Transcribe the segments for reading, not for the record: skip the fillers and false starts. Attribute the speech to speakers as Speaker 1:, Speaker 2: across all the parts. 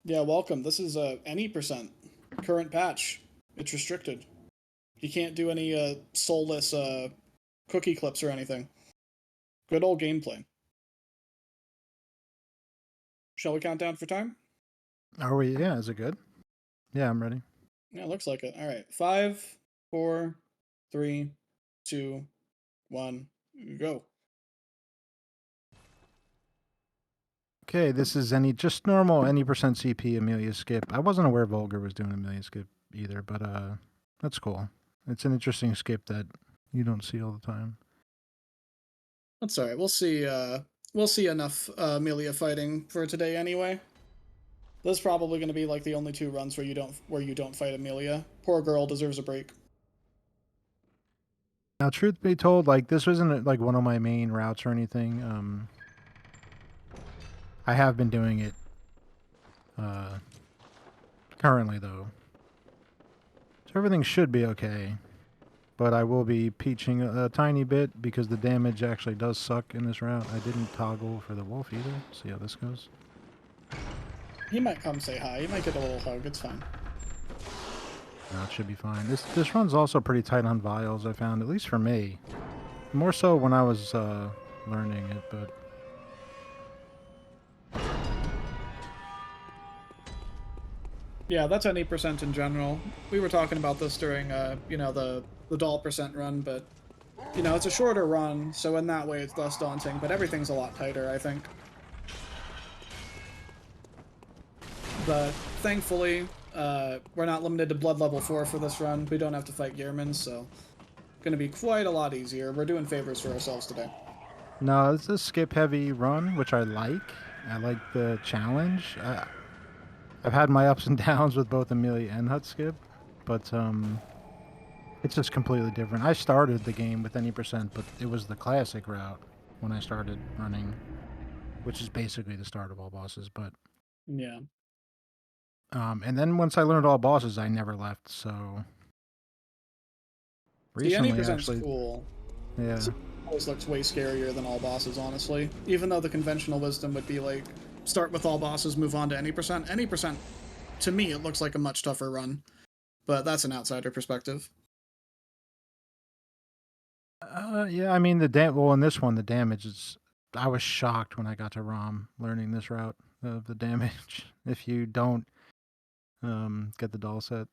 Speaker 1: Yeah, welcome. This is any percent current patch. It's restricted. You can't do any soulless cookie clips or anything. Good old gameplay. Shall we count down for time?
Speaker 2: Are we? Yeah, is it good? Yeah, I'm ready.
Speaker 1: Yeah, looks like it. All right, 5, 4, 3, 2, 1, go.
Speaker 2: Okay, this is just normal any percent CP Amelia skip. I wasn't aware Vulgar was doing Amelia skip either, but that's cool. It's an interesting skip that you don't see all the time.
Speaker 1: That's all right. We'll see. We'll see enough Amelia fighting for today anyway. This is probably going to be like the only two runs where you don't fight Amelia. Poor girl deserves a break.
Speaker 2: Now, truth be told, like this wasn't like one of my main routes or anything. I have been doing it uh, currently though, so everything should be okay. But I will be peaching a tiny bit because the damage actually does suck in this route. I didn't toggle for the wolf either. See how this goes.
Speaker 1: He might come say hi. He might get a little hug. It's fine.
Speaker 2: No, it should be fine. This run's also pretty tight on vials, I found, at least for me. More so when I was learning it, but
Speaker 1: Yeah, that's any percent in general. We were talking about this during, the doll percent run, but it's a shorter run, so in that way it's less daunting. But everything's a lot tighter, I think. But thankfully, we're not limited to blood level 4 for this run. We don't have to fight Gearmans, so gonna be quite a lot easier. We're doing favors for ourselves today.
Speaker 2: no, it's a skip heavy run, which I like. I like the challenge. I've had my ups and downs with both Amelia and Hut skip, but it's just completely different. I started the game with any percent, but it was the classic route when I started running, which is basically the start of all bosses. But
Speaker 1: Yeah.
Speaker 2: and then once I learned all bosses, I never left. So
Speaker 1: See, any
Speaker 2: recently,
Speaker 1: percent's
Speaker 2: actually,
Speaker 1: cool.
Speaker 2: yeah.
Speaker 1: Always looks way scarier than all bosses, honestly. Even though the conventional wisdom would be like, start with all bosses, move on to any percent. Any percent, to me, it looks like a much tougher run. But that's an outsider perspective.
Speaker 2: Yeah, I mean well in this one the damage is. I was shocked when I got to ROM learning this route of the damage. If you don't get the doll set,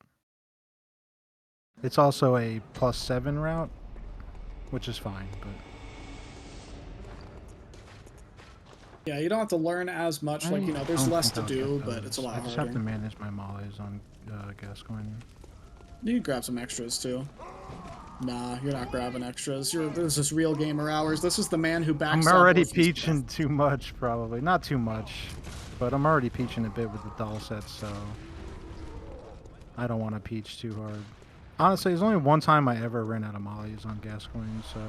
Speaker 2: it's also a +7 route, which is fine. But
Speaker 1: Yeah, you don't have to learn as much. Like,
Speaker 2: I
Speaker 1: there's
Speaker 2: don't
Speaker 1: less
Speaker 2: think
Speaker 1: to
Speaker 2: I'll get
Speaker 1: do, but it's a
Speaker 2: those. I
Speaker 1: lot
Speaker 2: just have to
Speaker 1: harder.
Speaker 2: manage my mollies on Gascoigne.
Speaker 1: You can grab some extras, too. Nah, you're not grabbing extras. This is real gamer hours. This is the man who
Speaker 2: I'm
Speaker 1: backstab
Speaker 2: already
Speaker 1: orphans to
Speaker 2: peaching
Speaker 1: death.
Speaker 2: too much, probably not too much, but I'm already peaching a bit with the doll sets, so I don't want to peach too hard. Honestly, there's only one time I ever ran out of mollies on Gascoigne, so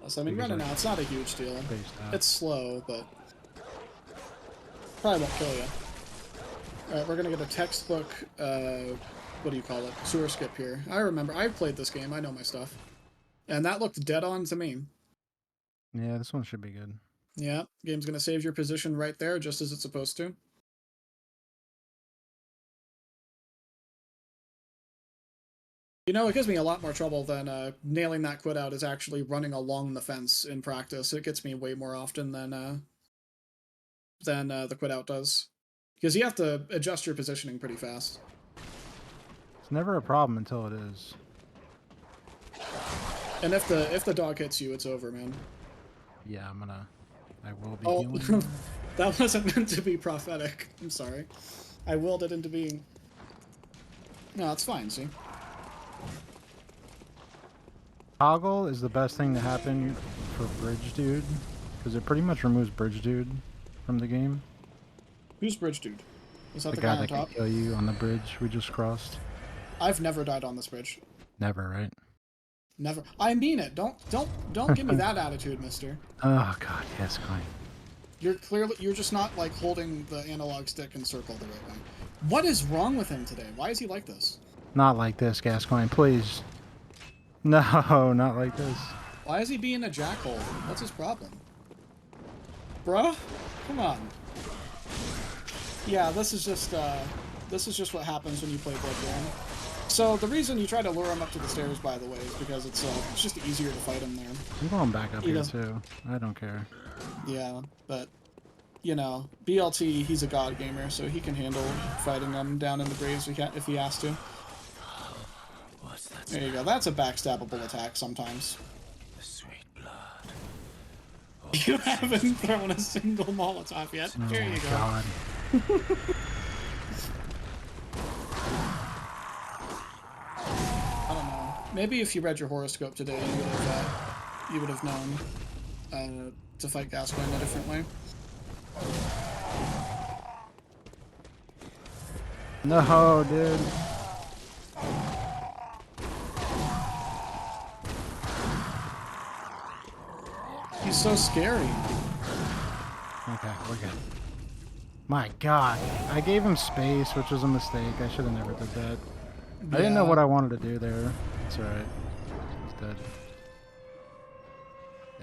Speaker 1: So, I mean,
Speaker 2: because
Speaker 1: running
Speaker 2: I
Speaker 1: out, it's not a huge deal.
Speaker 2: spaced out.
Speaker 1: It's slow, but probably won't kill you. Alright, we're gonna get a textbook, what do you call it? Sewer skip here. I remember, I've played this game, I know my stuff. And that looked dead on to me.
Speaker 2: Yeah, this one should be good.
Speaker 1: Yeah, game's gonna save your position right there, just as it's supposed to. It gives me a lot more trouble than nailing that quit out is actually running along the fence in practice. It gets me way more often than the quit out does. Because you have to adjust your positioning pretty fast.
Speaker 2: It's never a problem until it is.
Speaker 1: And if the dog hits you, it's over, man.
Speaker 2: Yeah, I will be
Speaker 1: Oh,
Speaker 2: healing.
Speaker 1: that wasn't meant to be prophetic. I'm sorry. I willed it into being. No, it's fine, see?
Speaker 2: Toggle is the best thing to happen for Bridge Dude, because it pretty much removes Bridge Dude from the game.
Speaker 1: Who's Bridge Dude? Is that
Speaker 2: The
Speaker 1: the
Speaker 2: guy
Speaker 1: guy on
Speaker 2: that can
Speaker 1: top?
Speaker 2: kill you on the bridge we just crossed.
Speaker 1: I've never died on this bridge.
Speaker 2: Never, right?
Speaker 1: Never. I mean it. Don't give me that attitude, mister.
Speaker 2: Oh god, yes, Clay.
Speaker 1: You're just not like holding the analog stick and circle the right way. What is wrong with him today? Why is he like this?
Speaker 2: Not like this, Gascoigne, please. No, not like this.
Speaker 1: Why is he being a jackhole? What's his problem? Bruh? Come on. Yeah, this is just what happens when you play Bloodborne. So the reason you try to lure him up to the stairs, by the way, is because it's just easier to fight him there.
Speaker 2: I'm going back up
Speaker 1: You
Speaker 2: here
Speaker 1: know,
Speaker 2: too. I don't care.
Speaker 1: yeah, but you know, BLT, he's a god gamer, so he can handle fighting them down in the graves if he has to. There you go. That's a backstabbable attack sometimes.
Speaker 3: The sweet blood.
Speaker 1: You haven't thrown a single Molotov yet.
Speaker 2: Oh
Speaker 1: Here
Speaker 2: my
Speaker 1: you go.
Speaker 2: god.
Speaker 1: I don't know. Maybe if you read your horoscope today, you would have known to fight Gascoigne in a different way.
Speaker 2: No, dude.
Speaker 1: He's so scary.
Speaker 2: Okay, we're good. My god. I gave him space, which was a mistake. I should have never did that. I didn't know what I wanted to do there. It's alright. He's dead.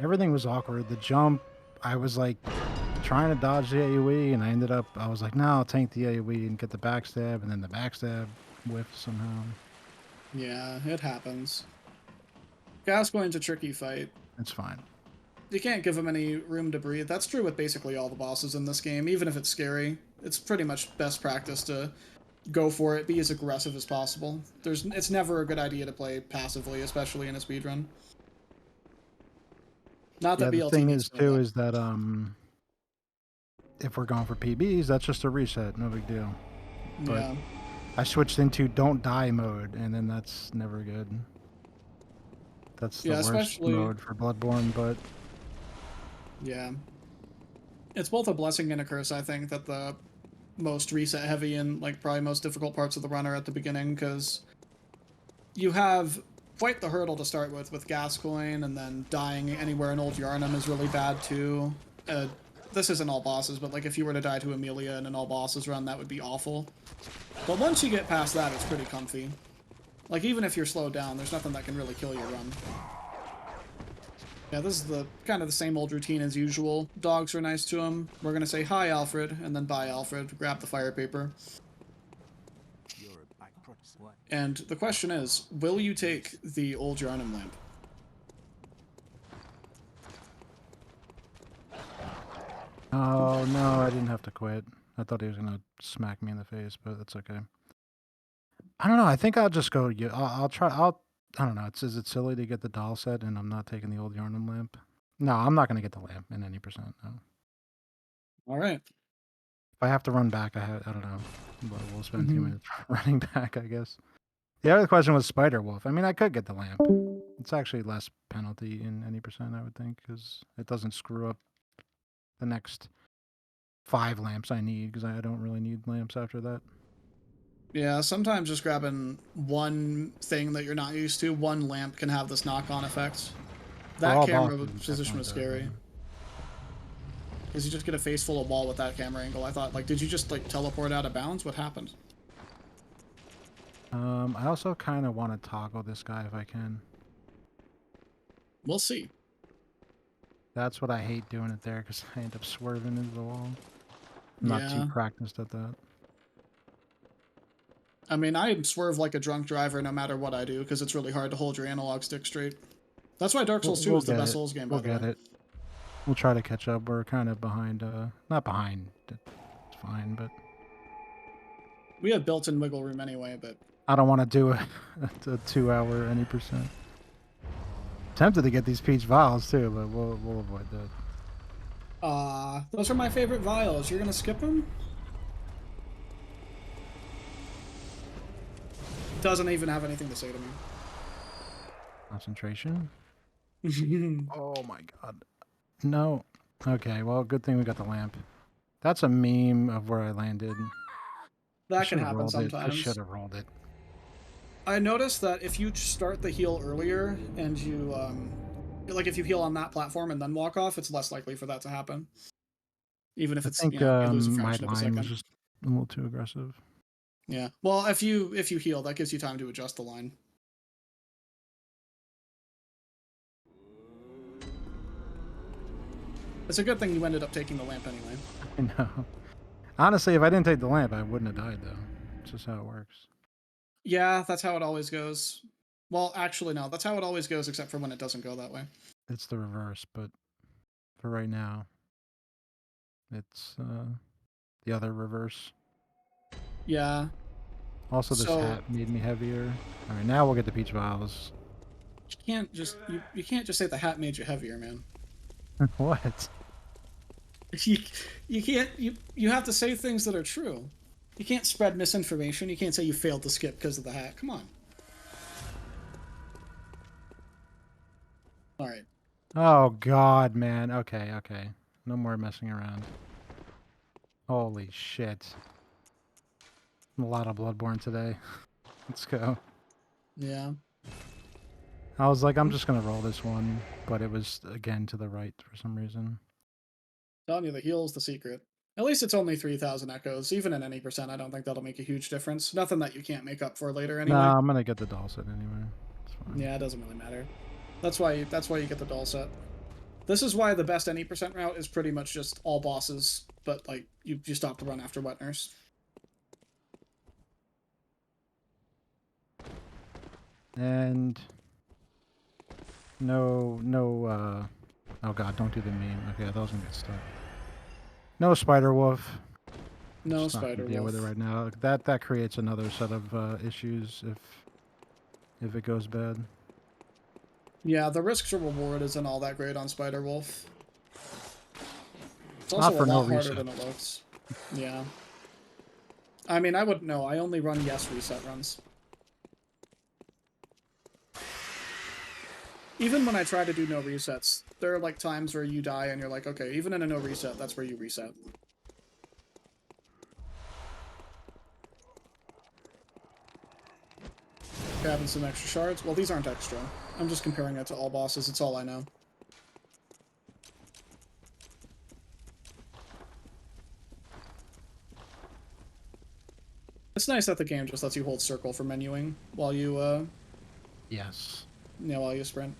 Speaker 2: Everything was awkward. The jump, I was like trying to dodge the AoE, and I was like, no, I'll tank the AoE and get the backstab, and then the backstab whiffed somehow.
Speaker 1: Yeah, it happens. Gascoigne's a tricky fight.
Speaker 2: It's fine.
Speaker 1: You can't give him any room to breathe. That's true with basically all the bosses in this game, even if it's scary. It's pretty much best practice to go for it, be as aggressive as possible. It's never a good idea to play passively, especially in a speedrun. Not
Speaker 2: Yeah,
Speaker 1: that
Speaker 2: the
Speaker 1: BLT
Speaker 2: thing
Speaker 1: needs
Speaker 2: is,
Speaker 1: to know
Speaker 2: too,
Speaker 1: that.
Speaker 2: is that, if we're going for PBs, that's just a reset. No big deal. But
Speaker 1: Yeah.
Speaker 2: I switched into don't die mode, and then that's never good. That's the
Speaker 1: Yeah,
Speaker 2: worst
Speaker 1: especially...
Speaker 2: mode for Bloodborne, but...
Speaker 1: Yeah. It's both a blessing and a curse, I think, that the most reset heavy and, like, probably most difficult parts of the run are at the beginning, because you have quite the hurdle to start with Gascoigne, and then dying anywhere in Old Yarnum is really bad, too. This isn't all bosses, but, like, if you were to die to Amelia in an all bosses run, that would be awful. But once you get past that, it's pretty comfy. Like, even if you're slowed down, there's nothing that can really kill your run. Yeah, this is the kind of the same old routine as usual. Dogs are nice to him. We're gonna say hi, Alfred, and then bye, Alfred. Grab the fire paper. And the question is, will you take the old Yarnum lamp?
Speaker 2: Oh, no, I didn't have to quit. I thought he was going to smack me in the face, but that's okay. I don't know. I think I'll just go... I'll try... I don't know. Is it silly to get the doll set and I'm not taking the old Yarnum lamp? No, I'm not going to get the lamp in any percent, no.
Speaker 1: All right.
Speaker 2: If I have to run back, I don't know. But we'll spend 2 minutes running back, I guess. The other question was Spider Wolf. I mean, I could get the lamp. It's actually less penalty in any percent, I would think, because it doesn't screw up the next 5 lamps I need, because I don't really need lamps after that.
Speaker 1: Yeah, sometimes just grabbing one thing that you're not used to, one lamp, can have this knock-on effect. That camera position was scary. Because you just get a face full of wall with that camera angle. I thought, like, did you just, like, teleport out of bounds? What happened?
Speaker 2: I also kind of want to toggle this guy if I can.
Speaker 1: We'll see.
Speaker 2: That's what I hate doing it there, because I end up swerving into the wall. I'm not too practiced at that.
Speaker 1: I mean, I swerve like a drunk driver no matter what I do, because it's really hard to hold your analog stick straight. That's why Dark Souls 2 is the best Souls game, by the way.
Speaker 2: We'll get it. We'll try to catch up. We're kind of behind, not behind. It's fine, but...
Speaker 1: We have built-in wiggle room anyway, but...
Speaker 2: I don't want to do a 2-hour any percent. Tempted to get these peach vials too, but we'll avoid that.
Speaker 1: Those are my favorite vials. You're gonna skip them? Doesn't even have anything to say to me.
Speaker 2: Concentration? Oh my god. No. Okay, well, good thing we got the lamp. That's a meme of where I landed.
Speaker 1: That can happen sometimes.
Speaker 2: I should have rolled it.
Speaker 1: I noticed that if you start the heal earlier and you, like if you heal on that platform and then walk off, it's less likely for that to happen. Even if it's,
Speaker 2: I think,
Speaker 1: you know, you lose a
Speaker 2: my
Speaker 1: fraction of a
Speaker 2: line
Speaker 1: second.
Speaker 2: was just a little too aggressive.
Speaker 1: Yeah. Well, if you heal, that gives you time to adjust the line. It's a good thing you ended up taking the lamp anyway.
Speaker 2: I know. Honestly, if I didn't take the lamp, I wouldn't have died, though. It's just how it works.
Speaker 1: Yeah, that's how it always goes. Well, actually, no. That's how it always goes, except for when it doesn't go that way.
Speaker 2: It's the reverse, but for right now, it's the other reverse.
Speaker 1: Yeah.
Speaker 2: Also, this
Speaker 1: So
Speaker 2: hat made me heavier. All right, now we'll get the peach vials.
Speaker 1: you can't just say the hat made you heavier, man.
Speaker 2: What?
Speaker 1: You you can't you have to say things that are true. You can't spread misinformation. You can't say you failed to skip because of the hat. Come on. All right.
Speaker 2: Oh God, man. Okay, okay. No more messing around. Holy shit. A lot of Bloodborne today. Let's go.
Speaker 1: Yeah.
Speaker 2: I was like, I'm just gonna roll this one, but it was again to the right for some reason.
Speaker 1: Telling you the heal's the secret. At least it's only 3,000 echoes. Even in any percent, I don't think that'll make a huge difference. Nothing that you can't make up for later anyway.
Speaker 2: Nah, I'm gonna get the doll set anyway. It's fine.
Speaker 1: Yeah, it doesn't really matter. That's why you get the doll set. This is why the best any percent route is pretty much just all bosses, but like you stop to run after wet nurse.
Speaker 2: And no, oh God, don't do the meme. Okay, I thought I was gonna get stuck. No spider wolf.
Speaker 1: No
Speaker 2: Just not
Speaker 1: spider
Speaker 2: gonna deal with it
Speaker 1: wolf.
Speaker 2: right now. That creates another set of issues if it goes bad.
Speaker 1: Yeah, the risk to reward isn't all that great on spider wolf. It's
Speaker 2: Not
Speaker 1: also a
Speaker 2: for no
Speaker 1: lot harder
Speaker 2: reset.
Speaker 1: than it looks. Yeah. I mean, I wouldn't know. I only run yes reset runs. Even when I try to do no resets, there are like times where you die and you're like, okay, even in a no reset, that's where you reset. Grabbing some extra shards. Well, these aren't extra. I'm just comparing it to all bosses. It's all I know. It's nice that the game just lets you hold circle for menuing while you,
Speaker 2: Yes.
Speaker 1: yeah, while you sprint.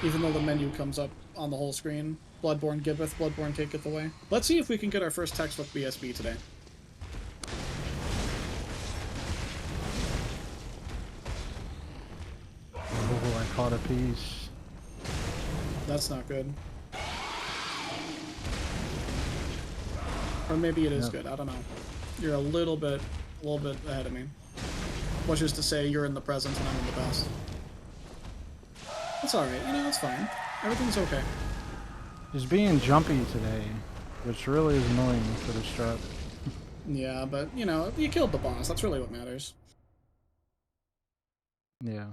Speaker 1: Even though the menu comes up on the whole screen. Bloodborne giveth, Bloodborne taketh away. Let's see if we can get our first textbook BSB today.
Speaker 2: Oh, I caught a piece.
Speaker 1: That's not good. Or maybe it is
Speaker 2: Yep.
Speaker 1: good. I don't know. You're a little bit ahead of me. Which is to say, you're in the present and I'm in the past. It's alright. You know, it's fine. Everything's okay.
Speaker 2: Just being jumpy today, which really is annoying for the strat.
Speaker 1: Yeah, but, you know, you killed the boss. That's really what matters.
Speaker 2: Yeah.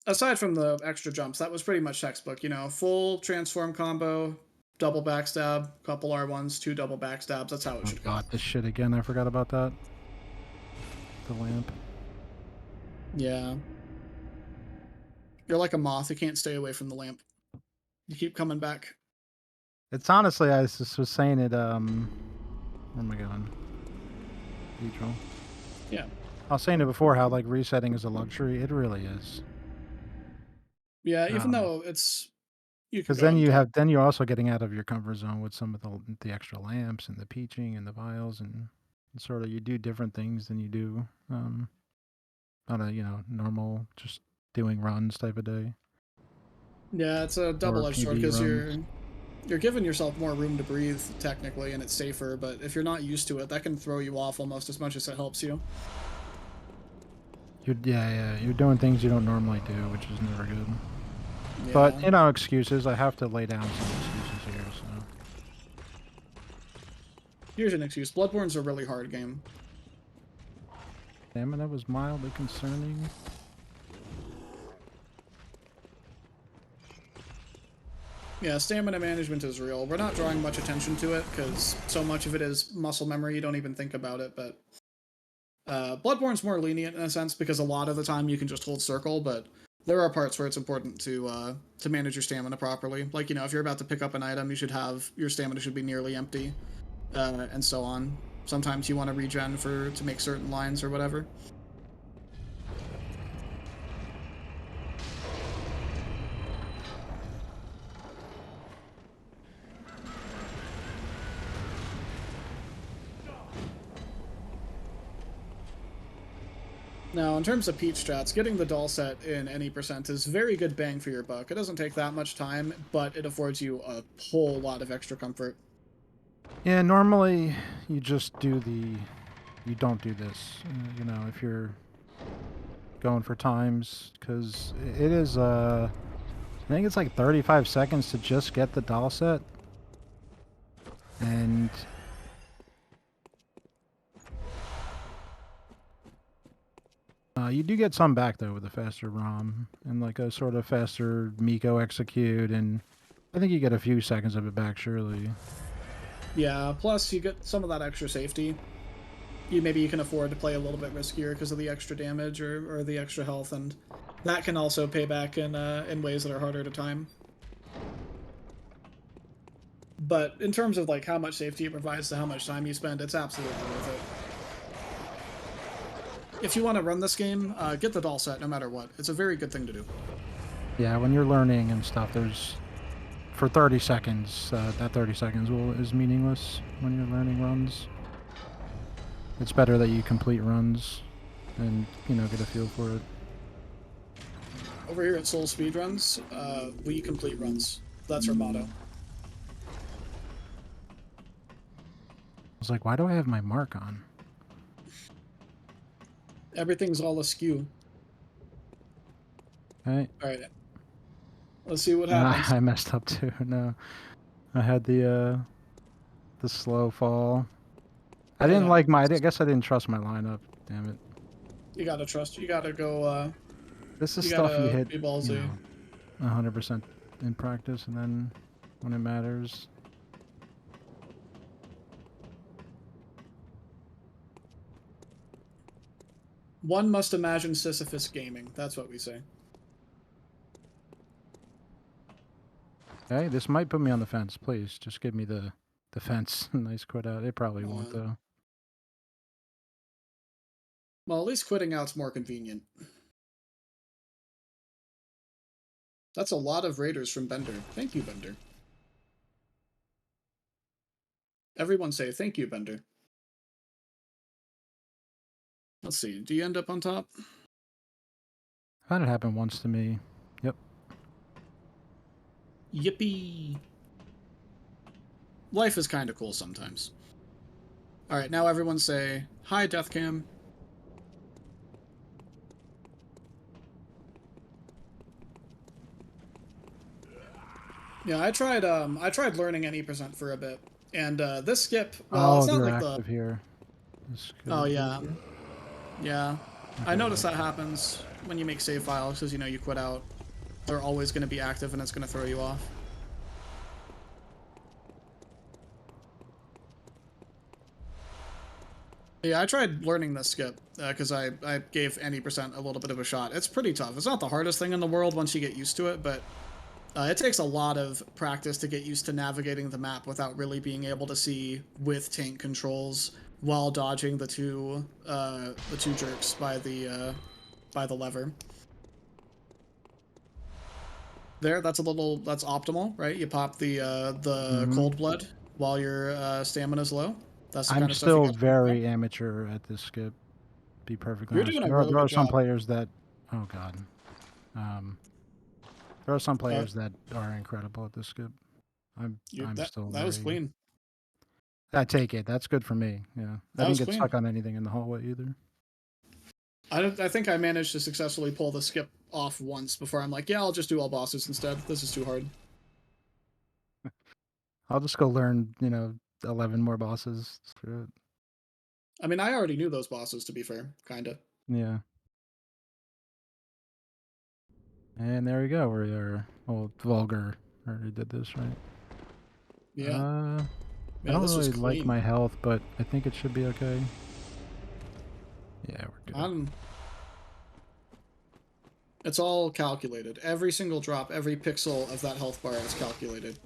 Speaker 1: Aside from the extra jumps, that was pretty much textbook. You know, full transform combo, double backstab, couple R1s, 2 double backstabs. That's how it
Speaker 2: Oh
Speaker 1: should go.
Speaker 2: God, this shit again. I forgot about that. The lamp.
Speaker 1: Yeah. You're like a moth. You can't stay away from the lamp. You keep coming back.
Speaker 2: It's honestly, I just was saying it. Where am I going? Neutral.
Speaker 1: Yeah.
Speaker 2: I was saying it before how like resetting is a luxury. It really is.
Speaker 1: Yeah, even though it's... You can
Speaker 2: Because
Speaker 1: go ahead
Speaker 2: then
Speaker 1: and
Speaker 2: you
Speaker 1: talk.
Speaker 2: have then you're also getting out of your comfort zone with some of the extra lamps and the peaching and the vials and sort of you do different things than you do on a normal just doing runs type of day
Speaker 1: Yeah, it's a
Speaker 2: or
Speaker 1: double-edged sword
Speaker 2: PB
Speaker 1: because
Speaker 2: runs.
Speaker 1: you're giving yourself more room to breathe technically, and it's safer. But if you're not used to it, that can throw you off almost as much as it helps you.
Speaker 2: You're doing things you don't normally do, which is never good.
Speaker 1: Yeah.
Speaker 2: But excuses. I have to lay down some excuses here. So
Speaker 1: Here's an excuse. Bloodborne's a really hard game.
Speaker 2: stamina was mildly concerning.
Speaker 1: Yeah, stamina management is real. We're not drawing much attention to it because so much of it is muscle memory. You don't even think about it. But Bloodborne's more lenient in a sense because a lot of the time you can just hold circle, but there are parts where it's important to manage your stamina properly. Like, you know, if you're about to pick up an item, you should have your stamina should be nearly empty, and so on. Sometimes you want to regen to make certain lines or whatever. Now, in terms of peach strats, getting the doll set in any percent is very good bang for your buck. It doesn't take that much time, but it affords you a whole lot of extra comfort.
Speaker 2: Yeah, normally you just do the. You don't do this, you know, if you're going for times, because it is. I think it's like 35 seconds to just get the doll set, and you do get some back though with a faster ROM and like a sort of faster Miko execute, and I think you get a few seconds of it back surely.
Speaker 1: Yeah, plus you get some of that extra safety. Maybe you can afford to play a little bit riskier because of the extra damage or the extra health, and that can also pay back in ways that are harder to time. But in terms of like how much safety it provides to how much time you spend, it's absolutely worth it. If you want to run this game, get the doll set no matter what. It's a very good thing to do.
Speaker 2: Yeah, when you're learning and stuff, there's for 30 seconds. That 30 seconds is meaningless when you're learning runs. It's better that you complete runs and get a feel for it.
Speaker 1: Over here at Soul Speedruns, we complete runs. That's our motto.
Speaker 2: I was like, why do I have my mark on?
Speaker 1: Everything's all askew.
Speaker 2: Okay.
Speaker 1: All right. Let's see what happens.
Speaker 2: I messed up too. No, I had the slow fall. I didn't
Speaker 1: Yeah.
Speaker 2: like my. I guess I didn't trust my lineup. Damn it.
Speaker 1: You gotta trust. You gotta go.
Speaker 2: This is
Speaker 1: You
Speaker 2: stuff you
Speaker 1: gotta
Speaker 2: hit,
Speaker 1: be ballsy.
Speaker 2: 100% in practice, and then when it matters.
Speaker 1: One must imagine Sisyphus gaming. That's what we say.
Speaker 2: Okay, this might put me on the fence. Please, just give me the fence. Nice quit out. It probably won't
Speaker 1: Uh,
Speaker 2: though.
Speaker 1: well, at least quitting out's more convenient. That's a lot of raiders from Bender. Thank you, Bender. Everyone say thank you, Bender. Let's see. Do you end up on top?
Speaker 2: I've had it happen once to me. Yep.
Speaker 1: Yippee! Life is kind of cool sometimes. All right, now everyone say hi, Deathcam. Yeah, I tried learning any percent for a bit, and this skip. Well, it's
Speaker 2: Oh,
Speaker 1: not
Speaker 2: they're
Speaker 1: like the.
Speaker 2: active here. This
Speaker 1: Oh
Speaker 2: could
Speaker 1: yeah,
Speaker 2: be.
Speaker 1: yeah. I
Speaker 2: Okay.
Speaker 1: noticed that happens when you make save files because you quit out. They're always going to be active, and it's going to throw you off. Yeah, I tried learning this skip because I gave any percent a little bit of a shot. It's pretty tough. It's not the hardest thing in the world once you get used to it, but it takes a lot of practice to get used to navigating the map without really being able to see with tank controls while dodging the two jerks by the lever. There, that's optimal, right? You pop the
Speaker 2: Mm-hmm.
Speaker 1: cold blood while your stamina's low. That's the
Speaker 2: I'm
Speaker 1: kind of stuff you
Speaker 2: still
Speaker 1: got to think about.
Speaker 2: very amateur at this skip. Be perfectly
Speaker 1: You're
Speaker 2: honest.
Speaker 1: doing a
Speaker 2: There are,
Speaker 1: really
Speaker 2: there
Speaker 1: good
Speaker 2: are some
Speaker 1: job.
Speaker 2: players that. Oh God. Um, there are some
Speaker 1: Uh,
Speaker 2: players that are incredible at this skip. I'm still
Speaker 1: that was
Speaker 2: very.
Speaker 1: clean.
Speaker 2: I take it. That's good for me. Yeah. I
Speaker 1: That
Speaker 2: didn't
Speaker 1: was
Speaker 2: get
Speaker 1: clean.
Speaker 2: stuck on anything in the hallway either.
Speaker 1: I think I managed to successfully pull the skip off once before I'm like, yeah, I'll just do all bosses instead. This is too hard.
Speaker 2: I'll just go learn, 11 more bosses. Screw it.
Speaker 1: I mean, I already knew those bosses, to be fair, kinda.
Speaker 2: Yeah. And there we go. We are. Well, Vulgar already did this, right?
Speaker 1: Yeah.
Speaker 2: I
Speaker 1: Yeah,
Speaker 2: don't
Speaker 1: this was
Speaker 2: really like
Speaker 1: clean.
Speaker 2: my health, but I think it should be okay. Yeah, we're good.
Speaker 1: It's all calculated. Every single drop, every pixel of that health bar is calculated.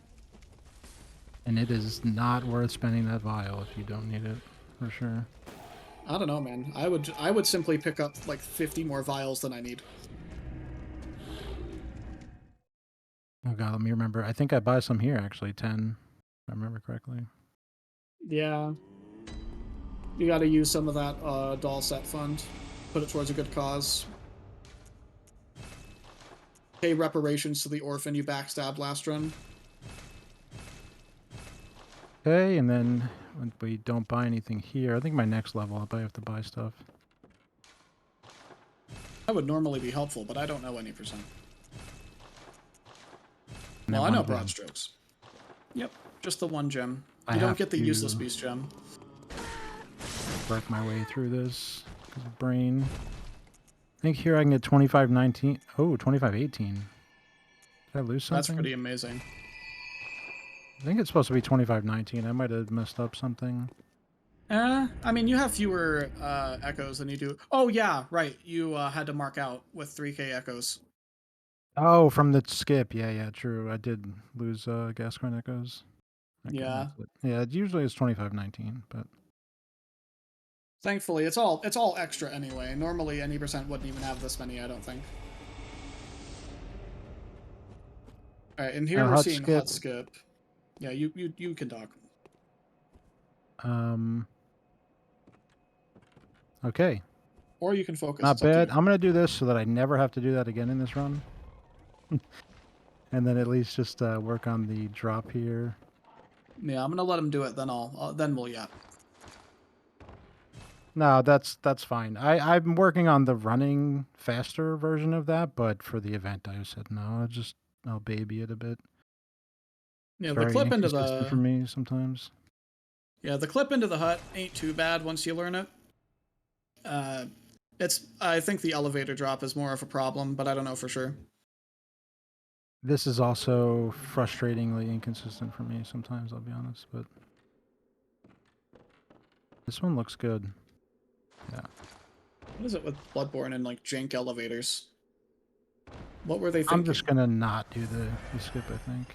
Speaker 2: And it is not worth spending that vial if you don't need it, for sure.
Speaker 1: I don't know, man. I would simply pick up like 50 more vials than I need.
Speaker 2: Oh god, let me remember. I think I buy some here actually, 10, if I remember correctly.
Speaker 1: Yeah. You gotta use some of that doll set fund. Put it towards a good cause. Pay reparations to the orphan you backstabbed last run.
Speaker 2: Okay, and then when we don't buy anything here, I think my next level up I have to buy stuff.
Speaker 1: That would normally be helpful, but I don't know any percent.
Speaker 2: And
Speaker 1: Well,
Speaker 2: then
Speaker 1: I know
Speaker 2: one
Speaker 1: broad
Speaker 2: gem.
Speaker 1: strokes. Yep, just the one gem.
Speaker 2: I
Speaker 1: You don't
Speaker 2: have
Speaker 1: get the useless
Speaker 2: to
Speaker 1: beast gem.
Speaker 2: work my way through this because of brain. I think here I can get 2519. Oh, 2518. Did I lose
Speaker 1: That's
Speaker 2: something?
Speaker 1: pretty amazing.
Speaker 2: I think it's supposed to be 2519. I might have messed up something.
Speaker 1: I mean, you have fewer echoes than you do. Oh, yeah, right. You had to mark out with 3k echoes.
Speaker 2: Oh, from the skip. Yeah, yeah, true. I did lose gas coin echoes. Okay,
Speaker 1: Yeah.
Speaker 2: that's it. Yeah, it usually is 2519, but
Speaker 1: Thankfully, it's all extra anyway. Normally, any percent wouldn't even have this many, I don't think. All right, and here we're
Speaker 2: hut
Speaker 1: seeing
Speaker 2: skip.
Speaker 1: hut skip. Yeah, you can talk.
Speaker 2: Okay,
Speaker 1: Or you can focus.
Speaker 2: not
Speaker 1: It's up to
Speaker 2: bad.
Speaker 1: you.
Speaker 2: I'm gonna do this so that I never have to do that again in this run. And then at least just work on the drop here.
Speaker 1: Yeah, I'm gonna let him do it. Then we'll yeah.
Speaker 2: No, that's fine. I'm working on the running faster version of that, but for the event I said no, I'll baby it a bit.
Speaker 1: Yeah,
Speaker 2: It's
Speaker 1: the
Speaker 2: very
Speaker 1: clip into
Speaker 2: inconsistent for
Speaker 1: the
Speaker 2: me sometimes.
Speaker 1: the clip into the hut ain't too bad once you learn it. I think the elevator drop is more of a problem, but I don't know for sure.
Speaker 2: This is also frustratingly inconsistent for me sometimes, I'll be honest, but this one looks good. Yeah.
Speaker 1: What is it with Bloodborne and like jank elevators? What were they
Speaker 2: I'm
Speaker 1: thinking?
Speaker 2: just gonna not do the skip, I think.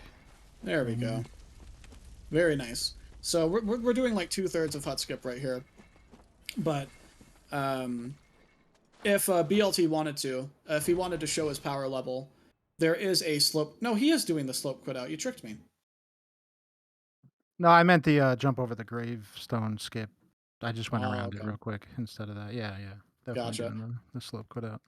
Speaker 1: There we go. Very nice. So we're doing like 2/3 of hut skip right here, but if BLT wanted to, if he wanted to show his power level, there is a slope. No, he is doing the slope quit out. You tricked me.
Speaker 2: No, I meant the jump over the gravestone skip. I just went
Speaker 1: Oh,
Speaker 2: around it
Speaker 1: okay.
Speaker 2: real quick instead of that. Yeah, yeah. Definitely
Speaker 1: Gotcha.
Speaker 2: doing the slope quit out.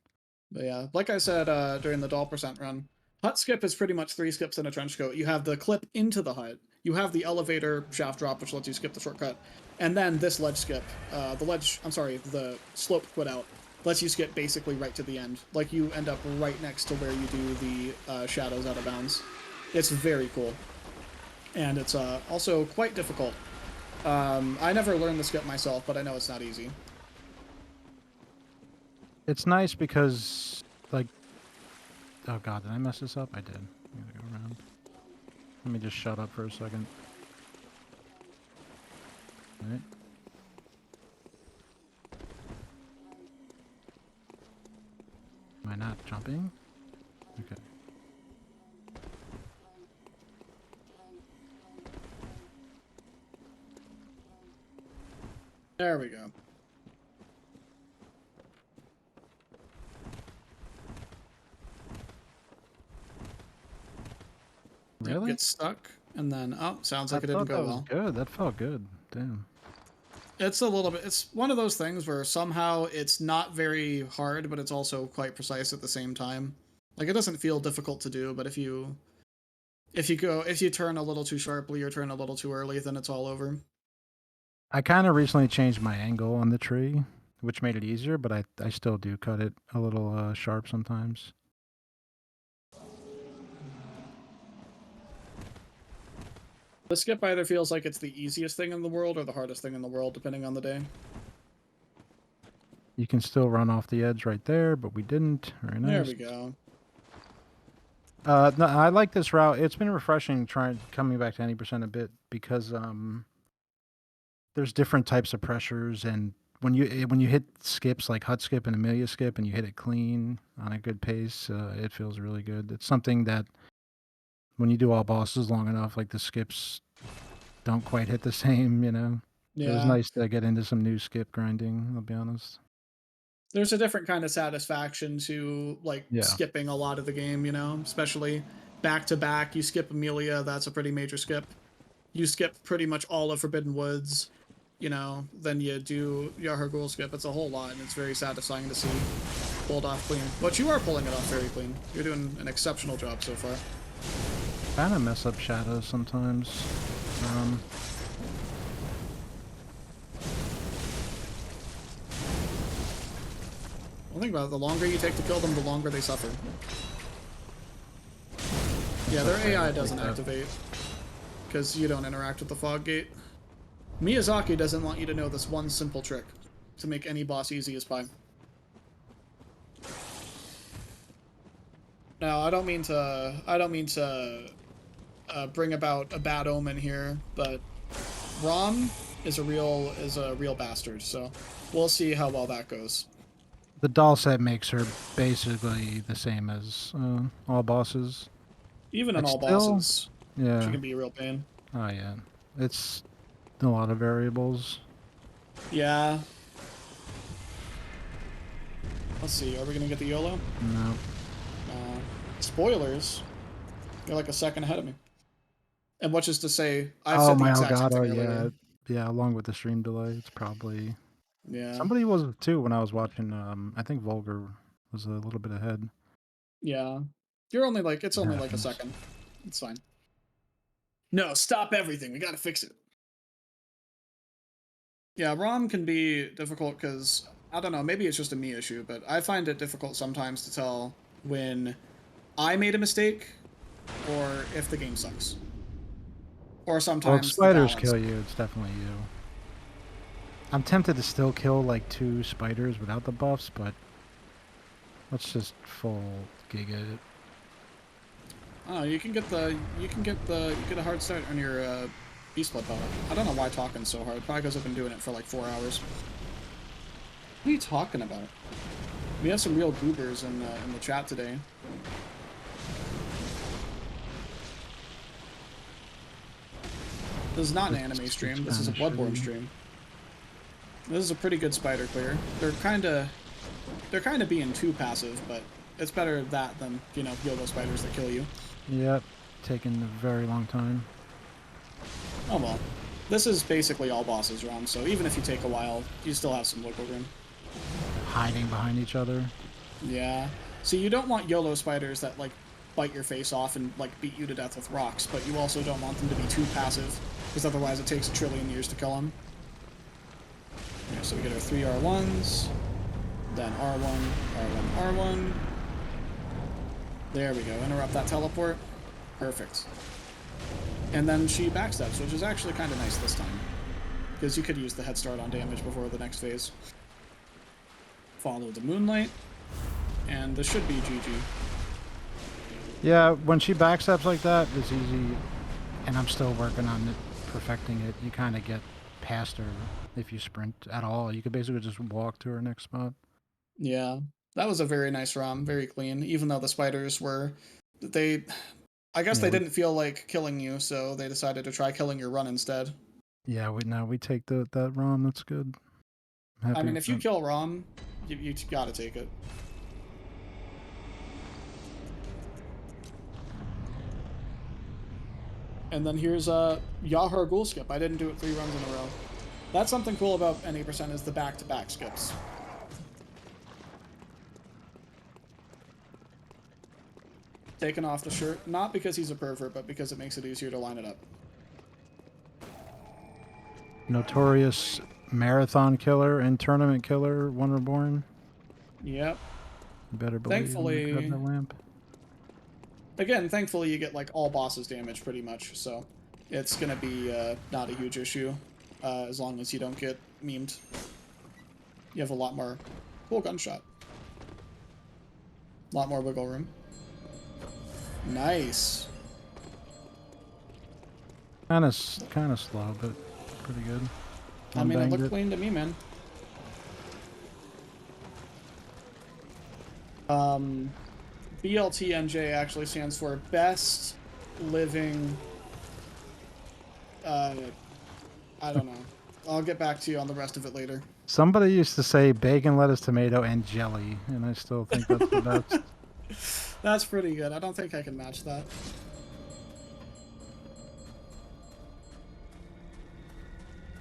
Speaker 1: But yeah, like I said during the doll percent run, hut skip is pretty much 3 skips in a trench coat. You have the clip into the hut. You have the elevator shaft drop, which lets you skip the shortcut. And then this ledge skip. The slope quit out lets you skip basically right to the end. Like you end up right next to where you do the shadows out of bounds. It's very cool. And it's also quite difficult. I never learned the skip myself, but I know it's not easy.
Speaker 2: It's nice because, like, oh god, did I mess this up? I did. I gotta go around. Let me just shut up for a second. Alright. Am I not jumping? Okay.
Speaker 1: There we go. Yep,
Speaker 2: Really?
Speaker 1: get stuck, and then sounds like
Speaker 2: I
Speaker 1: it didn't
Speaker 2: thought
Speaker 1: go
Speaker 2: that was
Speaker 1: well.
Speaker 2: good. That felt good. Damn.
Speaker 1: It's a little bit. It's one of those things where somehow it's not very hard, but it's also quite precise at the same time. Like it doesn't feel difficult to do, but if you turn a little too sharply or turn a little too early, then it's all over.
Speaker 2: I kind of recently changed my angle on the tree, which made it easier, but I still do cut it a little sharp sometimes.
Speaker 1: The skip either feels like it's the easiest thing in the world or the hardest thing in the world, depending on the day.
Speaker 2: You can still run off the edge right there, but we didn't. Very nice.
Speaker 1: There we go.
Speaker 2: No, I like this route. It's been refreshing coming back to 90% a bit because there's different types of pressures, and when you hit skips like hut skip and Amelia skip, and you hit it clean on a good pace, it feels really good. It's something that when you do all bosses long enough, like the skips don't quite hit the same, you know. It was
Speaker 1: Yeah.
Speaker 2: nice to get into some new skip grinding, I'll be honest.
Speaker 1: There's a different kind of satisfaction to like
Speaker 2: Yeah.
Speaker 1: skipping a lot of the game, you know, especially back to back. You skip Amelia, that's a pretty major skip. You skip pretty much all of Forbidden Woods. you know, than you do Yahar Ghoul Skip. It's a whole lot, and it's very satisfying to see pulled off clean. But you are pulling it off very clean. You're doing an exceptional job so far.
Speaker 2: Kind of mess up shadows sometimes.
Speaker 1: Well, think about it. The longer you take to kill them, the longer they suffer. Yeah, their AI doesn't activate because you don't interact with the fog gate. Miyazaki doesn't want you to know this one simple trick to make any boss easy as pie. Now, I don't mean to bring about a bad omen here, but Rom is a real bastard. So we'll see how well that goes.
Speaker 2: The doll set makes her basically the same as all bosses.
Speaker 1: Even in
Speaker 2: It's
Speaker 1: all
Speaker 2: still,
Speaker 1: bosses,
Speaker 2: yeah.
Speaker 1: she can be a real pain.
Speaker 2: Oh yeah, it's a lot of variables.
Speaker 1: Yeah. Let's see. Are we gonna get the YOLO?
Speaker 2: No.
Speaker 1: Spoilers. You're like a second ahead of me. And which is to say, I've
Speaker 2: Oh,
Speaker 1: said the
Speaker 2: my
Speaker 1: exact same
Speaker 2: Elgato,
Speaker 1: thing earlier.
Speaker 2: yeah. Along with the stream delay, it's probably
Speaker 1: Yeah.
Speaker 2: somebody was too when I was watching. I think Vulgar was a little bit ahead.
Speaker 1: Yeah. You're only like, it's
Speaker 2: It
Speaker 1: only like a
Speaker 2: happens.
Speaker 1: second. It's fine. No, stop everything. We gotta fix it. Yeah, ROM can be difficult because, I don't know, maybe it's just a me issue, but I find it difficult sometimes to tell when I made a mistake or if the game sucks. Or
Speaker 2: Well, if
Speaker 1: sometimes the
Speaker 2: spiders
Speaker 1: balance.
Speaker 2: kill you, it's definitely you. I'm tempted to still kill like 2 spiders without the buffs, but let's just full gig it.
Speaker 1: Oh, you get a hard start on your beast blood pellet. I don't know why talking so hard. Probably because I've been doing it for like 4 hours. What are you talking about? We have some real goobers in the chat today. This is not an anime stream. This is a Bloodborne stream. This is a pretty good spider clear. They're kind of being too passive, but it's better that than, you know, YOLO spiders that kill you.
Speaker 2: Yep, taking a very long time.
Speaker 1: Oh well. This is basically all bosses, Ron, so even if you take a while, you still have some wiggle room.
Speaker 2: Hiding behind each other.
Speaker 1: Yeah. So you don't want YOLO spiders that, like, bite your face off and, like, beat you to death with rocks, but you also don't want them to be too passive, because otherwise it takes a trillion years to kill them. Okay, so we get our 3 R1s, then R1, R1, R1. There we go. Interrupt that teleport. Perfect. And then she backstabs, which is actually kind of nice this time, because you could use the head start on damage before the next phase. Follow the moonlight, and this should be GG.
Speaker 2: Yeah, when she backstabs like that, it's easy, and I'm still working on it, perfecting it. You kind of get past her if you sprint at all. You could basically just walk to her next spot.
Speaker 1: Yeah, that was a very nice ROM, very clean, even though the spiders were... I guess they didn't feel like killing you, so they decided to try killing your run instead.
Speaker 2: Yeah, we take that ROM. That's good.
Speaker 1: I mean, if you kill ROM, you gotta take it. And then here's Yahar Ghoul Skip. I didn't do it 3 runs in a row. That's something cool about NA% is the back-to-back skips. Taking off the shirt, not because he's a pervert, but because it makes it easier to line it up.
Speaker 2: Notorious marathon killer and tournament killer, One Reborn.
Speaker 1: Yep.
Speaker 2: You better believe.
Speaker 1: Thankfully,
Speaker 2: Grab that lamp.
Speaker 1: again, thankfully you get like all bosses damage pretty much, so it's gonna be not a huge issue as long as you don't get memed. You have a lot more cool gunshot, a lot more wiggle room. Nice.
Speaker 2: Kind of slow, but pretty good.
Speaker 1: I mean, it looked clean to me, man. BLTNJ actually stands for Best Living... I don't know. I'll get back to you on the rest of it later.
Speaker 2: Somebody used to say bacon, lettuce, tomato, and jelly, and I still think that's the best.
Speaker 1: That's pretty good. I don't think I can match that.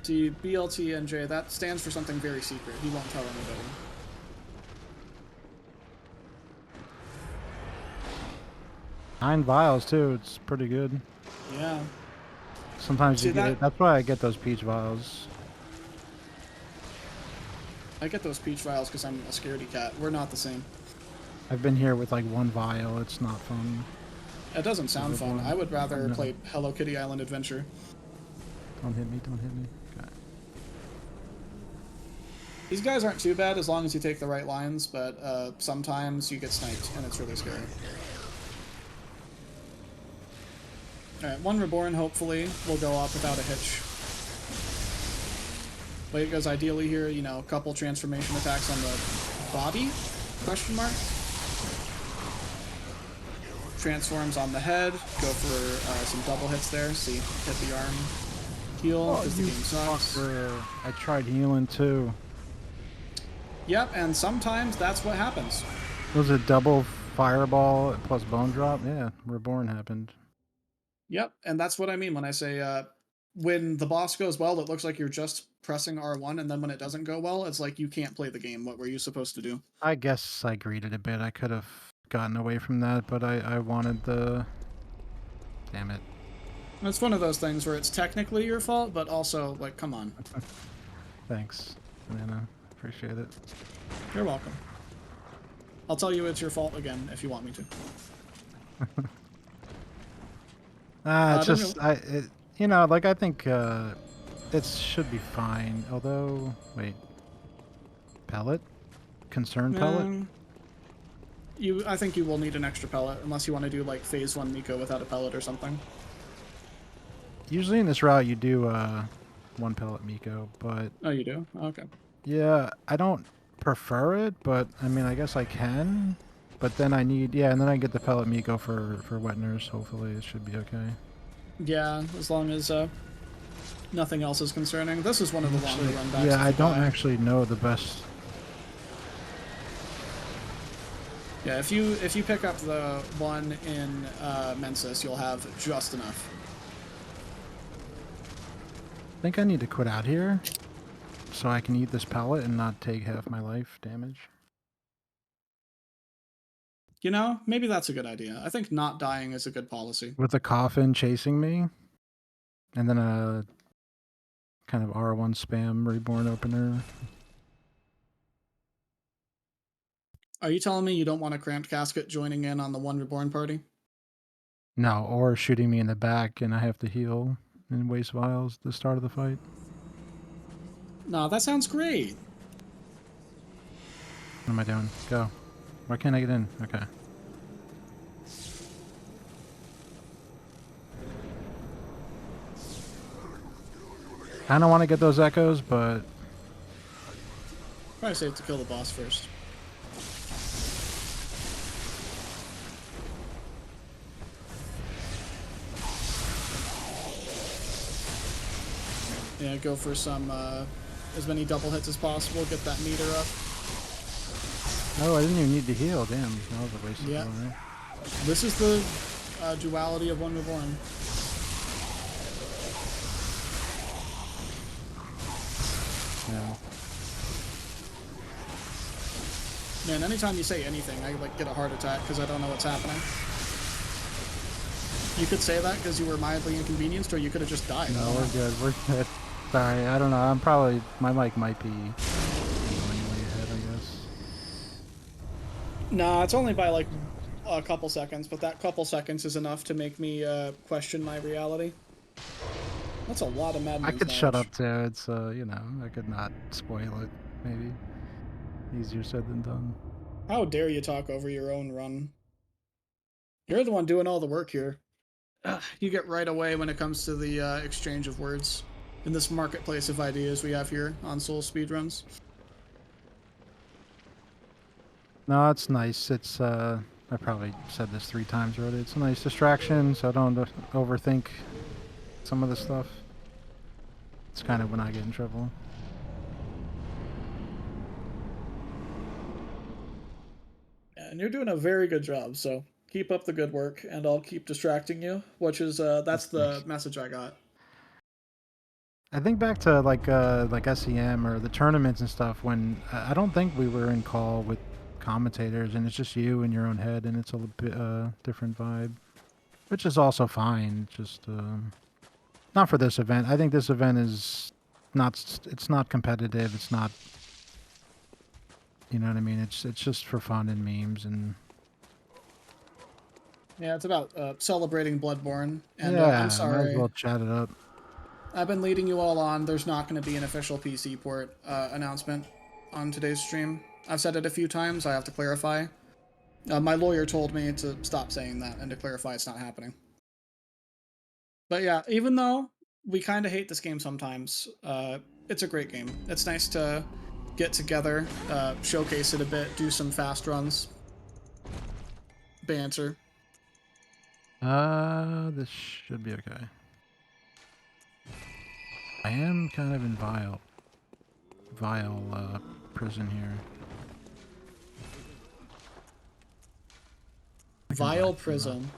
Speaker 1: BLTNJ, that stands for something very secret. He won't tell anybody.
Speaker 2: Nine vials too. It's pretty good.
Speaker 1: Yeah.
Speaker 2: Sometimes
Speaker 1: See,
Speaker 2: you get. That's why I get those peach vials.
Speaker 1: I get those peach vials because I'm a scaredy cat. We're not the same.
Speaker 2: I've been here with like one vial. It's not fun.
Speaker 1: It doesn't sound fun. I would rather
Speaker 2: No.
Speaker 1: play Hello Kitty Island Adventure.
Speaker 2: Don't hit me. Don't hit me. Okay.
Speaker 1: These guys aren't too bad as long as you take the right lines, but sometimes you get sniped, and it's really scary. Alright, one Reborn, hopefully, will go up without a hitch. Way it goes ideally here, you know, a couple transformation attacks on the body? Question mark? Transforms on the head, go for some double hits there, see, hit the arm, heal, because the game sucks.
Speaker 2: I tried healing too.
Speaker 1: Yep, and sometimes that's what happens.
Speaker 2: Was it double fireball plus bone drop? Yeah, Reborn happened.
Speaker 1: Yep, and that's what I mean when I say when the boss goes well, it looks like you're just pressing R1, and then when it doesn't go well, it's like you can't play the game. What were you supposed to do?
Speaker 2: I guess I greeted a bit. I could have gotten away from that, but I wanted the... Damn it.
Speaker 1: It's one of those things where it's technically your fault, but also, like, come on.
Speaker 2: Thanks, Banana. Appreciate it.
Speaker 1: You're welcome. I'll tell you it's your fault again if you want me to.
Speaker 2: It's just... you know, like, I think it should be fine. Although... Wait. Pellet? Concern pellet?
Speaker 1: I think you will need an extra pellet, unless you want to do, like, Phase 1 Miko without a pellet or something.
Speaker 2: Usually in this route you do one pellet Miko, but...
Speaker 1: Oh, you do? Okay.
Speaker 2: Yeah, I don't prefer it, but I mean, I guess I can. But then I need... Yeah, and then I get the pellet Miko for wet nurse. Hopefully it should be okay.
Speaker 1: Yeah, as long as nothing else is concerning. This is one of the longer run backs.
Speaker 2: Yeah, I don't actually know the best...
Speaker 1: Yeah, if you pick up the one in Mensis, you'll have just enough.
Speaker 2: I think I need to quit out here so I can eat this pellet and not take half my life damage.
Speaker 1: You know, maybe that's a good idea. I think not dying is a good policy.
Speaker 2: With a coffin chasing me, and then a kind of R1 spam reborn opener.
Speaker 1: Are you telling me you don't want a cramped casket joining in on the one reborn party?
Speaker 2: No, or shooting me in the back and I have to heal and waste vials at the start of the fight.
Speaker 1: No, that sounds great.
Speaker 2: What am I doing? Go. Why can't I get in? Okay. I don't want to get those echoes, but...
Speaker 1: Probably safe to kill the boss first. Yeah, go for some, as many double hits as possible, get that meter up.
Speaker 2: Oh, I didn't even need to heal. Damn, that was a waste of time.
Speaker 1: This is the duality of One Reborn.
Speaker 2: Yeah.
Speaker 1: Man, anytime you say anything, I like get a heart attack because I don't know what's happening. You could say that because you were mildly inconvenienced, or you could have just died.
Speaker 2: No, we're good. We're good. Sorry, I don't know. I'm probably... My mic might be going way ahead, I guess.
Speaker 1: Nah, it's only by like a couple seconds, but that couple seconds is enough to make me question my reality. That's a lot of Mad Men's
Speaker 2: I could
Speaker 1: knowledge.
Speaker 2: shut up too. It's, you know, I could not spoil it, maybe. Easier said than done.
Speaker 1: How dare you talk over your own run? You're the one doing all the work here. You get right away when it comes to the exchange of words in this marketplace of ideas we have here on Soul Speedruns.
Speaker 2: No, it's nice. It's, I probably said this 3 times already. It's a nice distraction, so I don't overthink some of the stuff. It's kind of when I get in trouble.
Speaker 1: And you're doing a very good job, so keep up the good work, and I'll keep distracting you, which is, that's the message I got.
Speaker 2: I think back to like SEM or the tournaments and stuff when I don't think we were in call with commentators and it's just you in your own head and it's a little bit different vibe, which is also fine. Just not for this event. I think this event is it's not competitive. It's not, you know what I mean? It's just for fun and memes and
Speaker 1: Yeah, it's about celebrating Bloodborne. And I'm
Speaker 2: yeah, might as
Speaker 1: sorry,
Speaker 2: well chat it up.
Speaker 1: I've been leading you all on. There's not going to be an official PC port announcement on today's stream. I've said it a few times. I have to clarify. My lawyer told me to stop saying that and to clarify it's not happening. But yeah, even though we kind of hate this game sometimes, it's a great game. It's nice to get together, showcase it a bit, do some fast runs, banter.
Speaker 2: This should be okay. I am kind of in vile prison here. I can buy
Speaker 1: Vile
Speaker 2: some,
Speaker 1: prison.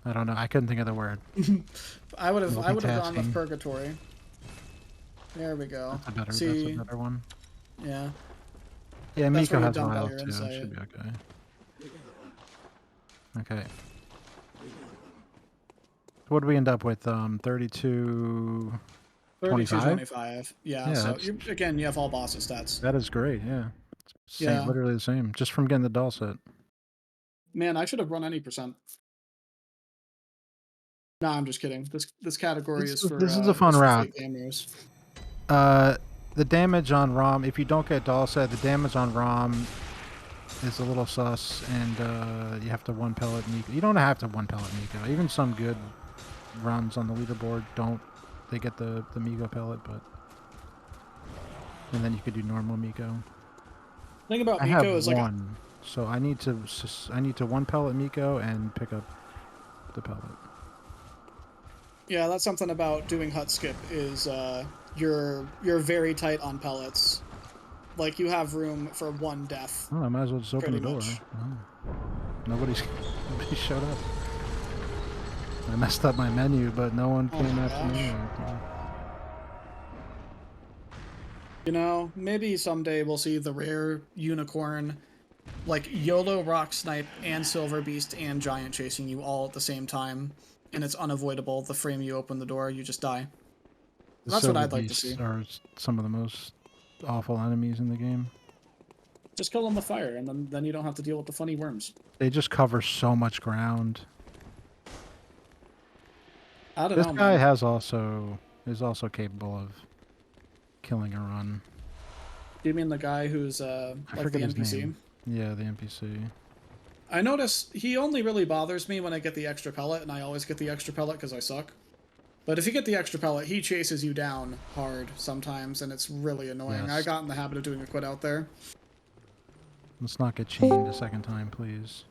Speaker 2: I don't know. I couldn't think of the word.
Speaker 1: I would have gone with
Speaker 2: Multitasking.
Speaker 1: purgatory. There we go.
Speaker 2: That's a
Speaker 1: See,
Speaker 2: better one.
Speaker 1: yeah,
Speaker 2: Yeah,
Speaker 1: that's where
Speaker 2: Miko
Speaker 1: you
Speaker 2: has
Speaker 1: dump all
Speaker 2: vile
Speaker 1: your
Speaker 2: too. It
Speaker 1: insight.
Speaker 2: should be okay. Okay. What did we end up with? 32, 25?
Speaker 1: 3225. Yeah,
Speaker 2: Yeah,
Speaker 1: so again, you have all bosses stats.
Speaker 2: that is great. Yeah, same,
Speaker 1: Yeah,
Speaker 2: literally the same. Just from getting the doll set.
Speaker 1: man, I should have run any percent. Nah, I'm just kidding. This category
Speaker 2: This is a fun
Speaker 1: is for
Speaker 2: route.
Speaker 1: fake gamers.
Speaker 2: The damage on ROM, if you don't get doll set, the damage on ROM is a little sus, and you have to one pellet Miko. You don't have to one pellet Miko. Even some good runs on the leaderboard don't. They get the Miko pellet, but and then you could do normal Miko.
Speaker 1: Thing about
Speaker 2: I have
Speaker 1: Miko is like,
Speaker 2: one, so I need to one pellet Miko and pick up the pellet.
Speaker 1: yeah, that's something about doing hut skip is you're very tight on pellets. Like you have room for one death,
Speaker 2: Oh, I might as well just open
Speaker 1: pretty
Speaker 2: the door.
Speaker 1: much.
Speaker 2: Oh. Nobody showed up. I messed up my menu, but no one
Speaker 1: Oh
Speaker 2: came
Speaker 1: my
Speaker 2: after me.
Speaker 1: gosh. You know, maybe someday we'll see the rare unicorn, like YOLO, Rock Snipe, and Silver Beast and Giant chasing you all at the same time, and it's unavoidable. The frame you open the door, you just die.
Speaker 2: The
Speaker 1: That's what
Speaker 2: silver
Speaker 1: I'd like to
Speaker 2: beasts
Speaker 1: see.
Speaker 2: are some of the most awful enemies in the game.
Speaker 1: Just kill them with fire, and then you don't have to deal with the funny worms.
Speaker 2: They just cover so much ground.
Speaker 1: I don't
Speaker 2: This
Speaker 1: know,
Speaker 2: guy
Speaker 1: man.
Speaker 2: is also capable of killing a run.
Speaker 1: Do you mean the guy who's
Speaker 2: I
Speaker 1: like the
Speaker 2: forget his
Speaker 1: NPC?
Speaker 2: name. Yeah, the NPC.
Speaker 1: I notice he only really bothers me when I get the extra pellet, and I always get the extra pellet because I suck. But if you get the extra pellet, he chases you down hard sometimes, and it's really annoying. I
Speaker 2: Yes.
Speaker 1: got in the habit of doing a quit out there.
Speaker 2: Let's not get chained a second time, please.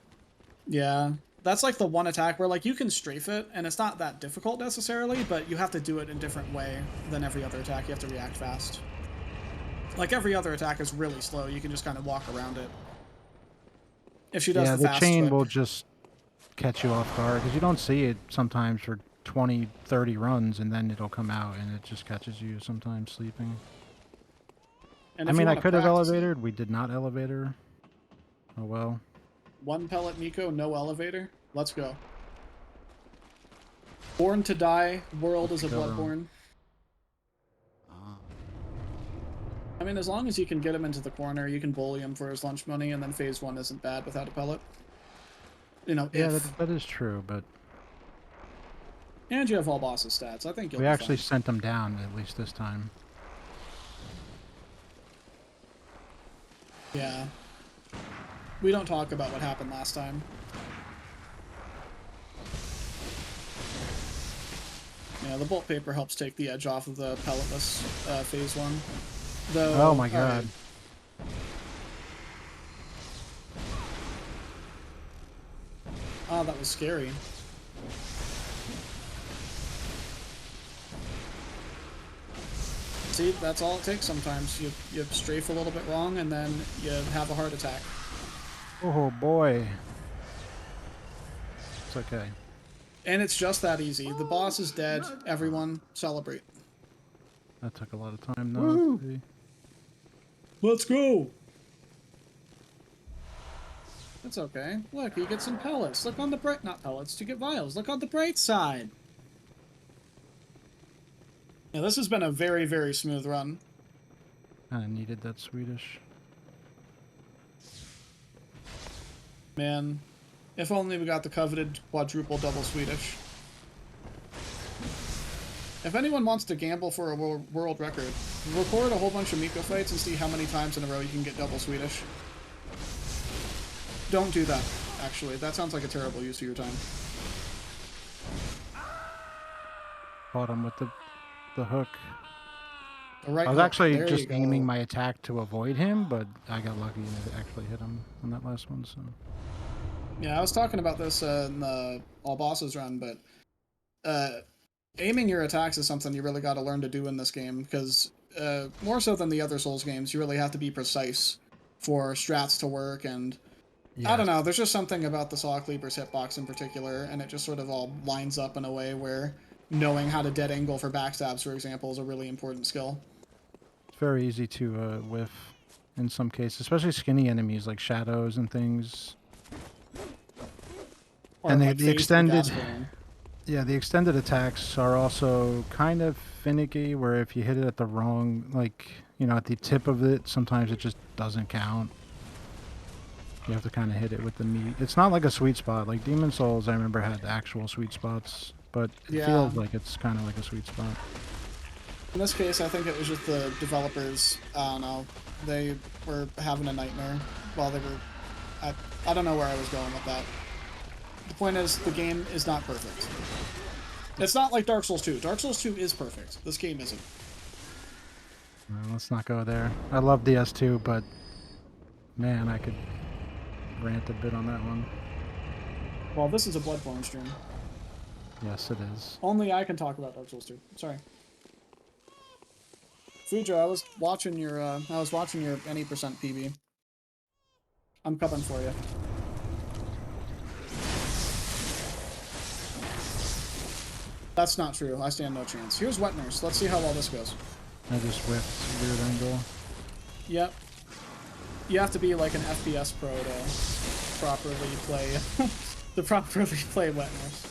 Speaker 1: Yeah, that's like the one attack where like you can strafe it, and it's not that difficult necessarily, but you have to do it in a different way than every other attack. You have to react fast. Like every other attack is really slow. You can just kind of walk around it. If she does
Speaker 2: Yeah,
Speaker 1: the
Speaker 2: the
Speaker 1: fast
Speaker 2: chain
Speaker 1: whip.
Speaker 2: will just catch you off guard because you don't see it sometimes for 20, 30 runs, and then it'll come out and it just catches you sometimes sleeping.
Speaker 1: And
Speaker 2: I
Speaker 1: if you
Speaker 2: mean, I
Speaker 1: want to
Speaker 2: could have
Speaker 1: practice it,
Speaker 2: elevated. We did not elevator. Oh well.
Speaker 1: one pellet Miko, no elevator. Let's go. Born to die, world is a
Speaker 2: Go wrong.
Speaker 1: Bloodborne. I mean, as long as you can get him into the corner, you can bully him for his lunch money, and then phase 1 isn't bad without a pellet. You know,
Speaker 2: Yeah,
Speaker 1: if.
Speaker 2: that is true, but
Speaker 1: And you have all bosses stats. I think you'll
Speaker 2: we
Speaker 1: be
Speaker 2: actually
Speaker 1: fine.
Speaker 2: sent them down at least this time.
Speaker 1: Yeah. We don't talk about what happened last time. Yeah, the bolt paper helps take the edge off of the pelletless phase 1. Though,
Speaker 2: Oh my god.
Speaker 1: Right. Oh, that was scary. See, that's all it takes sometimes. You strafe a little bit wrong, and then you have a heart attack.
Speaker 2: Oh boy. It's okay.
Speaker 1: And it's just that easy. The boss is dead. Everyone celebrate.
Speaker 2: That took a lot of time, though.
Speaker 1: Woo!
Speaker 2: To see.
Speaker 1: Let's go! That's okay. Look, you get some pellets. Look on the bright... Not pellets, to get vials. Look on the bright side. Yeah, this has been a very, very smooth run.
Speaker 2: Kind of needed that Swedish.
Speaker 1: Man, if only we got the coveted quadruple double Swedish. If anyone wants to gamble for a world record, record a whole bunch of Miko fights and see how many times in a row you can get double Swedish. Don't do that, actually. That sounds like a terrible use of your time.
Speaker 2: Caught him with the hook.
Speaker 1: The right
Speaker 2: I was
Speaker 1: hook.
Speaker 2: actually
Speaker 1: There
Speaker 2: just
Speaker 1: you go.
Speaker 2: aiming my attack to avoid him, but I got lucky and it actually hit him on that last one. So
Speaker 1: Yeah, I was talking about this in the All Bosses run, but aiming your attacks is something you really got to learn to do in this game, because more so than the other Souls games, you really have to be precise for strats to work, and I don't know, there's just something about the Saw Cleaver's hitbox in particular, and it just sort of all lines up in a way where knowing how to dead angle for backstabs, for example, is a really important skill.
Speaker 2: It's very easy to whiff in some cases, especially skinny enemies like shadows and things.
Speaker 1: Or
Speaker 2: And
Speaker 1: like
Speaker 2: the
Speaker 1: phased through
Speaker 2: extended,
Speaker 1: gas burn.
Speaker 2: yeah, the extended attacks are also kind of finicky. Where if you hit it at the wrong, like at the tip of it, sometimes it just doesn't count. You have to kind of hit it with the meat. It's not like a sweet spot. Like Demon Souls, I remember had actual sweet spots, but it
Speaker 1: Yeah.
Speaker 2: feels like it's kind of like a sweet spot.
Speaker 1: In this case, I think it was just the developers, I don't know, they were having a nightmare while they were... I don't know where I was going with that. The point is, the game is not perfect. It's not like Dark Souls 2. Dark Souls 2 is perfect. This game isn't.
Speaker 2: Let's not go there. I love DS2, but man, I could rant a bit on that one.
Speaker 1: Well, this is a Bloodborne stream.
Speaker 2: Yes, it is.
Speaker 1: Only I can talk about Dark Souls 2. Sorry. Fujo, I was watching your any percent PB. I'm coming for you. That's not true. I stand no chance. Here's Wet Nurse. Let's see how well this goes.
Speaker 2: I just whiffed weird angle.
Speaker 1: Yep. You have to be like an FPS pro to properly play Wet Nurse.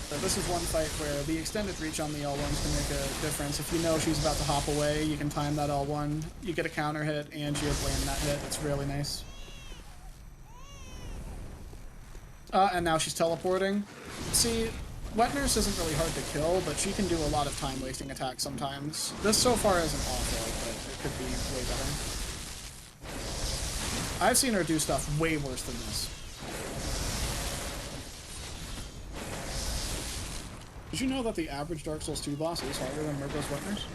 Speaker 1: So this is one fight where the extended reach on the L1s can make a difference. If you know she's about to hop away, you can time that L1. You get a counter hit, and you land that hit. It's really nice. And now she's teleporting. See, Wet Nurse isn't really hard to kill, but she can do a lot of time-wasting attacks sometimes. This so far isn't awful, but it could be way better. I've seen her do stuff way worse than this. Did you know that the average Dark Souls 2 boss is harder than Murgo's Wet Nurse?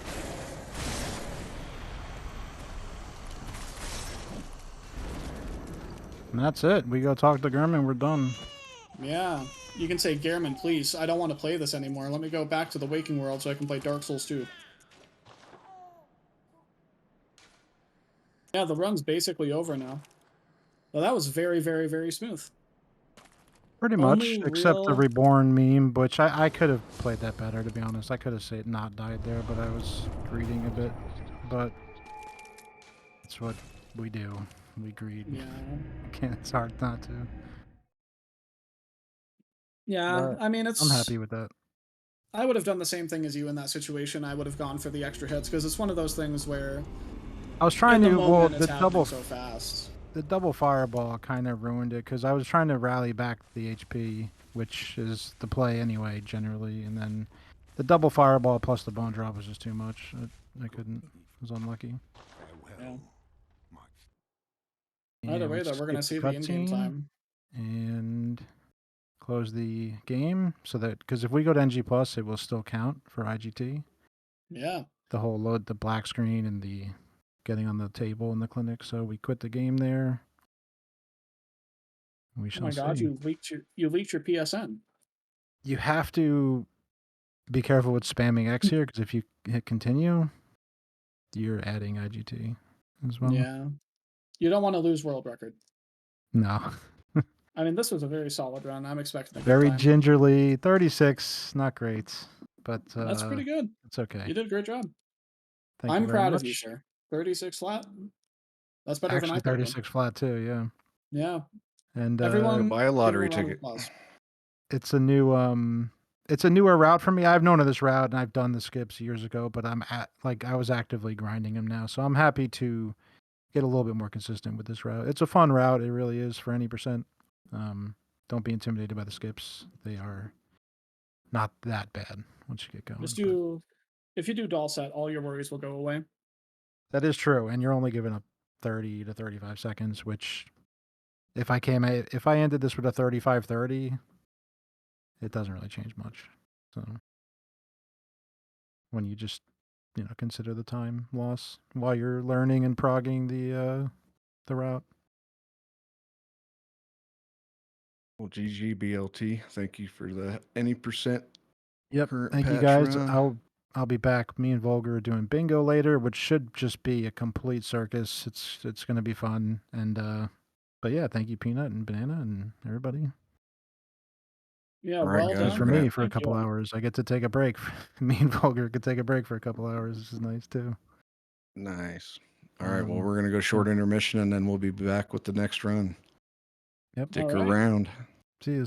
Speaker 2: And that's it. We go talk to Gurman, we're done.
Speaker 1: Yeah. You can say, Gehrman, please, I don't want to play this anymore. Let me go back to the Waking World so I can play Dark Souls 2. Yeah, the run's basically over now. Well, that was very, very, very smooth.
Speaker 2: Pretty
Speaker 1: Only
Speaker 2: much, except the
Speaker 1: real...
Speaker 2: Reborn meme, which I could have played that better, to be honest. I could have said not died there, but I was greeding a bit. But it's what we do. We greed.
Speaker 1: Yeah.
Speaker 2: It's hard not to.
Speaker 1: Yeah,
Speaker 2: But
Speaker 1: I mean, it's...
Speaker 2: I'm happy with that.
Speaker 1: I would have done the same thing as you in that situation. I would have gone for the extra hits, because it's one of those things where...
Speaker 2: I was trying to, well,
Speaker 1: it's happening so fast.
Speaker 2: The double fireball kind of ruined it, because I was trying to rally back the HP, which is the play anyway, generally, and then the double fireball plus the bone drop was just too much. I couldn't. I was unlucky.
Speaker 1: Yeah.
Speaker 2: And
Speaker 1: Either way, though, we're going to see the in-game time.
Speaker 2: And close the game, so that, because if we go to NG+, it will still count for IGT.
Speaker 1: Yeah.
Speaker 2: The whole load, the black screen and the getting on the table in the clinic, so we quit the game there. We shall see.
Speaker 1: Oh my god, you leaked your PSN.
Speaker 2: You have to be careful with spamming X here, because if you hit continue, you're adding IGT as well.
Speaker 1: Yeah. You don't want to lose world record.
Speaker 2: No.
Speaker 1: I mean, this was a very solid run. I'm expecting a good
Speaker 2: Very
Speaker 1: time.
Speaker 2: gingerly, 36, not great, but
Speaker 1: That's pretty good.
Speaker 2: it's okay.
Speaker 1: You did a great job.
Speaker 2: Thank you
Speaker 1: I'm
Speaker 2: very
Speaker 1: proud of you,
Speaker 2: much.
Speaker 1: sir. 36 flat. That's better than I
Speaker 2: Actually,
Speaker 1: could have done.
Speaker 2: 36 flat too. Yeah,
Speaker 1: Yeah.
Speaker 2: and
Speaker 1: Everyone
Speaker 4: Buy a
Speaker 1: give him a
Speaker 4: lottery
Speaker 1: round of
Speaker 4: ticket.
Speaker 1: applause.
Speaker 2: it's a new it's a newer route for me. I've known of this route and I've done the skips years ago, but I was actively grinding them now, so I'm happy to get a little bit more consistent with this route. It's a fun route, it really is for any percent. Don't be intimidated by the skips; they are not that bad once you get going.
Speaker 1: Just
Speaker 2: but-
Speaker 1: do, if you do doll set, all your worries will go away.
Speaker 2: That is true, and you're only giving up 30 to 35 seconds, which if I ended this with a 35-30, it doesn't really change much. So when you just consider the time loss while you're learning and progging the route.
Speaker 4: Well, GG BLT. Thank you for the any percent.
Speaker 2: Yep.
Speaker 4: Current
Speaker 2: Thank you
Speaker 4: patch
Speaker 2: guys.
Speaker 4: run.
Speaker 2: I'll be back. Me and Volger are doing bingo later, which should just be a complete circus. It's gonna be fun. And but yeah, thank you, Peanut and Banana and everybody.
Speaker 1: Yeah,
Speaker 4: All right,
Speaker 1: well
Speaker 4: guys,
Speaker 2: Just
Speaker 1: done.
Speaker 2: for
Speaker 4: we're gonna
Speaker 2: me for a
Speaker 1: Thank you
Speaker 2: couple
Speaker 1: all.
Speaker 2: hours. I get to take a break. Me and Volger could take a break for a couple hours. This is nice too.
Speaker 4: Nice. All right, well,
Speaker 2: Um,
Speaker 4: we're gonna go short intermission and then we'll be back with the next run.
Speaker 2: Yep.
Speaker 4: Stick
Speaker 1: All right.
Speaker 4: around.
Speaker 2: See you.